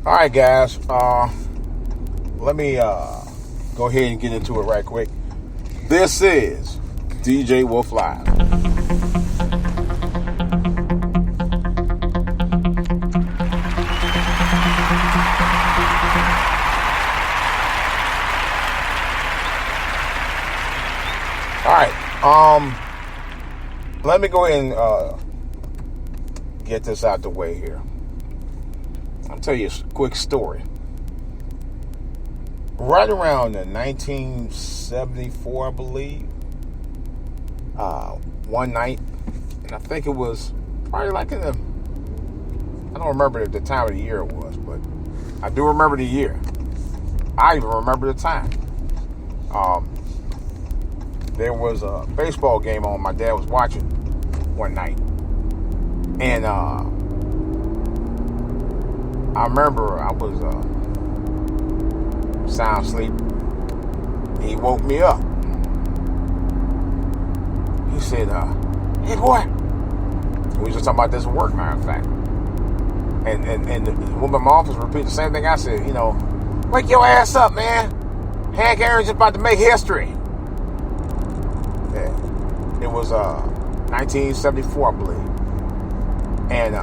All right, guys. Let me go ahead and get into it right quick. This is DJ Wolf Live. All right. Let me go ahead and get this out the way here. I'll tell you a quick story. Right around 1974, I believe, one night, and I think it was probably like I don't remember the time of the year it was, but I do remember the year. I even remember the time. There was a baseball game on my dad was watching one night, and I remember I was sound asleep. He woke me up. He said, "Hey boy," we was just talking about this at work, matter of fact. And the woman in my office repeated the same thing I said. You know, wake your ass up, man. Hank Aaron's about to make history. Yeah. It was 1974, I believe, and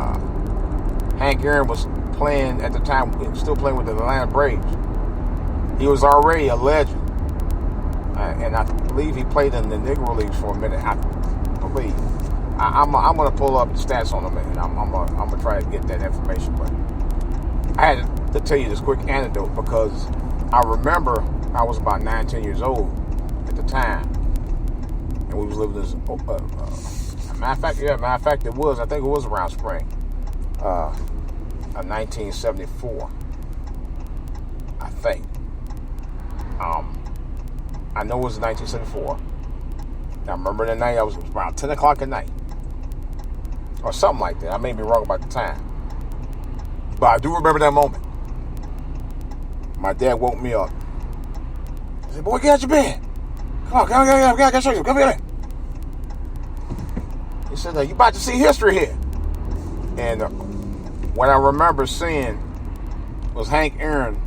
Hank Aaron was playing at the time, still playing with the Atlanta Braves. He was already a legend, and I believe he played in the Negro Leagues for a minute. I believe. I'm going to pull up the stats on him, and I'm going to try to get that information. But I had to tell you this quick anecdote because I remember I was about 9-10 years old at the time, and we was living this. Matter of fact, it was. I think it was around spring. 1974, I think. I know it was 1974. I remember the night. It was around 10 o'clock at night, or something like that. I may be wrong about the time, but I do remember that moment. My dad woke me up. He said, "Boy, get out your bed. Come on, I gotta show you. Come here." He said, "You about to see history here." And what I remember seeing was Hank Aaron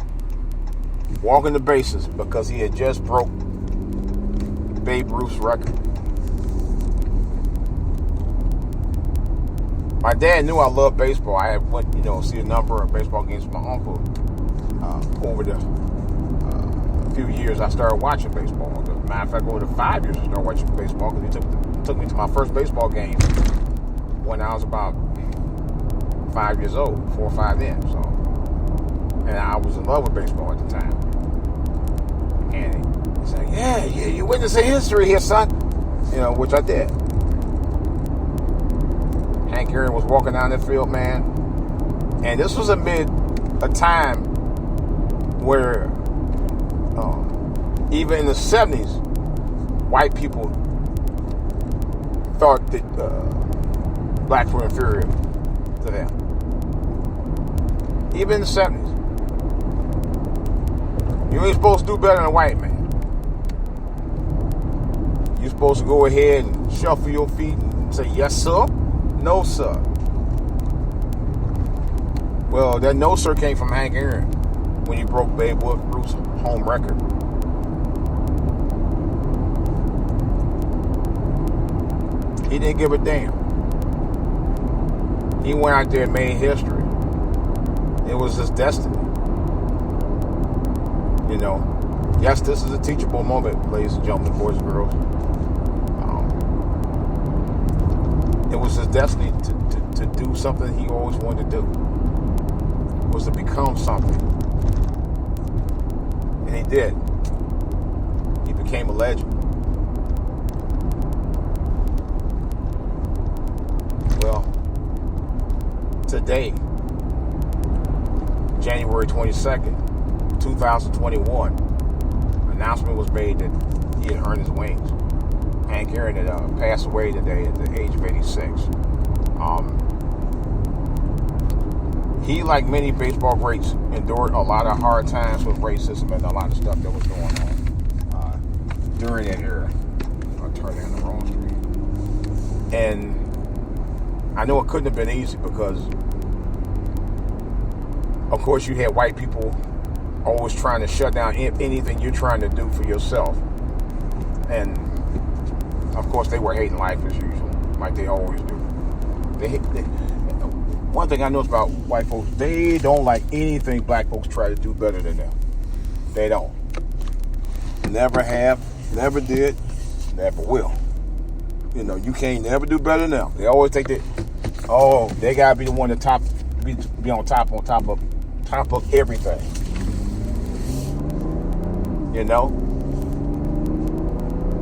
walking the bases because he had just broke Babe Ruth's record. My dad knew I loved baseball. I had went, see a number of baseball games with my uncle over the few years I started watching baseball. As a matter of fact, over the 5 years I started watching baseball because he took me to my first baseball game when I was about 5 years old, 4 or 5 then. So, and I was in love with baseball at the time. And he said, "Yeah, you witnessing history here, son." Which I did. Hank Aaron was walking down the field, man, and this was amid a time where, even in the 70s, white people thought that blacks were inferior to them. Even in the 70s. You ain't supposed to do better than a white man. You're supposed to go ahead and shuffle your feet and say, "Yes, sir. No, sir." Well, that no, sir came from Hank Aaron when he broke Babe Ruth's home record. He didn't give a damn. He went out there and made history. It was his destiny. Yes, this is a teachable moment, ladies and gentlemen, boys and girls. It was his destiny to do something he always wanted to do. It was to become something. And he did. He became a legend. Well, today, January 22nd, 2021, announcement was made that he had earned his wings. Hank Aaron had passed away today at the age of 86. He, like many baseball greats, endured a lot of hard times with racism and a lot of stuff that was going on during that era. I'll turn down the wrong street. And I know it couldn't have been easy because Of course, you had white people always trying to shut down anything you're trying to do for yourself. And, of course, they were hating life as usual, like they always do. One thing I notice about white folks, they don't like anything black folks try to do better than them. They don't. Never have, never did, never will. You know, you can't never do better than them. They always think that, they gotta be the one to be on top of everything. You know?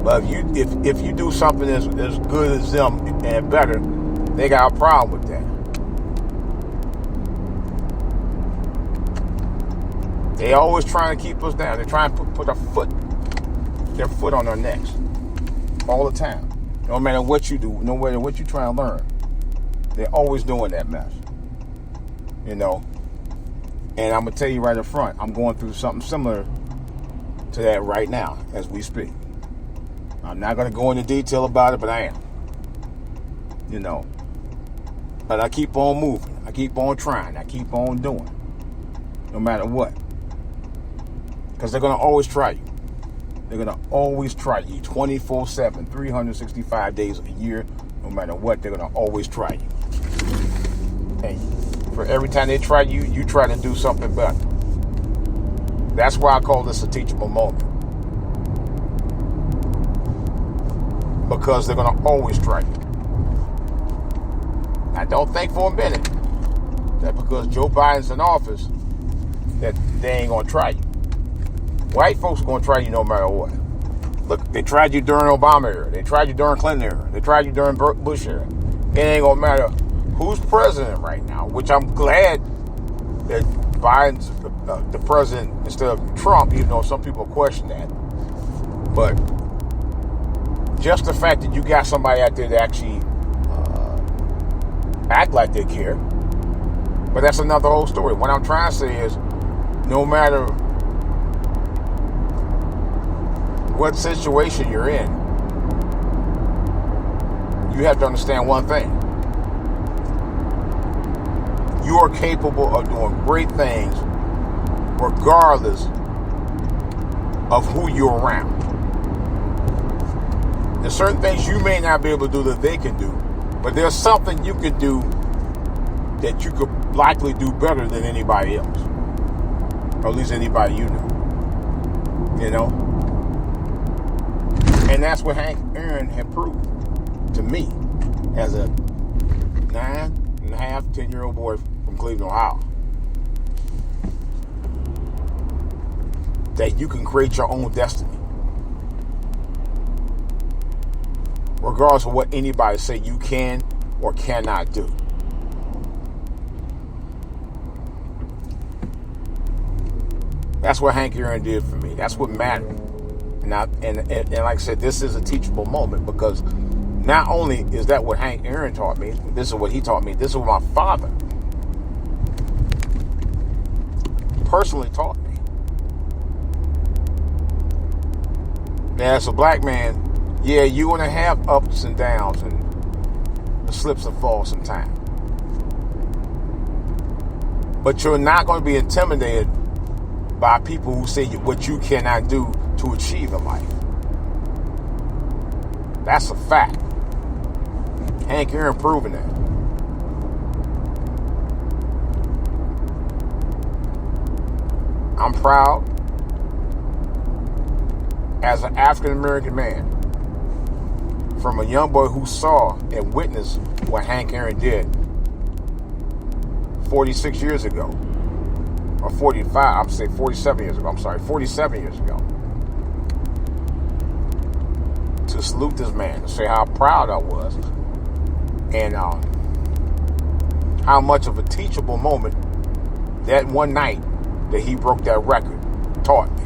But if you do something as good as them and better, they got a problem with that. They always trying to keep us down. They're trying to put their foot on our necks all the time. No matter what you do, no matter what you try to learn, they're always doing that mess. You know? And I'm going to tell you right up front, I'm going through something similar to that right now as we speak. I'm not going to go into detail about it, but I am. You know? But I keep on moving. I keep on trying. I keep on doing. No matter what. Because they're going to always try you. They're going to always try you 24/7, 365 days a year. No matter what, they're going to always try you. And for every time they try you, you try to do something better. That's why I call this a teachable moment. Because they're going to always try you. I don't think for a minute that because Joe Biden's in office that they ain't going to try you. White folks are going to try you no matter what. Look, they tried you during Obama era. They tried you during Clinton era. They tried you during Bush era. It ain't going to matter who's president right now, which I'm glad that Biden's the president instead of Trump, even though some people question that. But just the fact that you got somebody out there that actually act like they care. But that's another whole story. What I'm trying to say is, no matter what situation you're in, you have to understand one thing. You are capable of doing great things regardless of who you're around. There's certain things you may not be able to do that they can do, but there's something you can do that you could likely do better than anybody else. Or at least anybody you know. You know? And that's what Hank Aaron had proved to me as a 9.5, 10-year-old boy from Cleveland, Ohio. That you can create your own destiny. Regardless of what anybody say you can or cannot do. That's what Hank Aaron did for me. That's what mattered. And like I said, this is a teachable moment because not only is that what Hank Aaron taught me, this is what he taught me, this is what my father personally taught me. Now, as a black man, yeah, you're going to have ups and downs and the slips and falls sometimes. But you're not going to be intimidated by people who say what you cannot do to achieve in life. That's a fact. Hank Aaron proving that. I'm proud as an African American man from a young boy who saw and witnessed what Hank Aaron did 46 years ago. Or 45, I'm saying 47 years ago. 47 years ago. To salute this man, to say how proud I was, and how much of a teachable moment that one night that he broke that record taught me.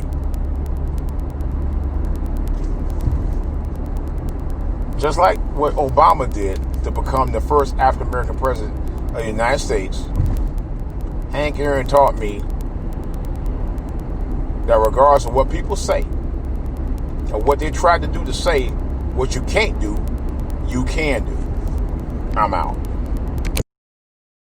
Just like what Obama did to become the first African American president of the United States, Hank Aaron taught me that regardless of what people say, or what they try to do to say, what you can't do, you can do. I'm out.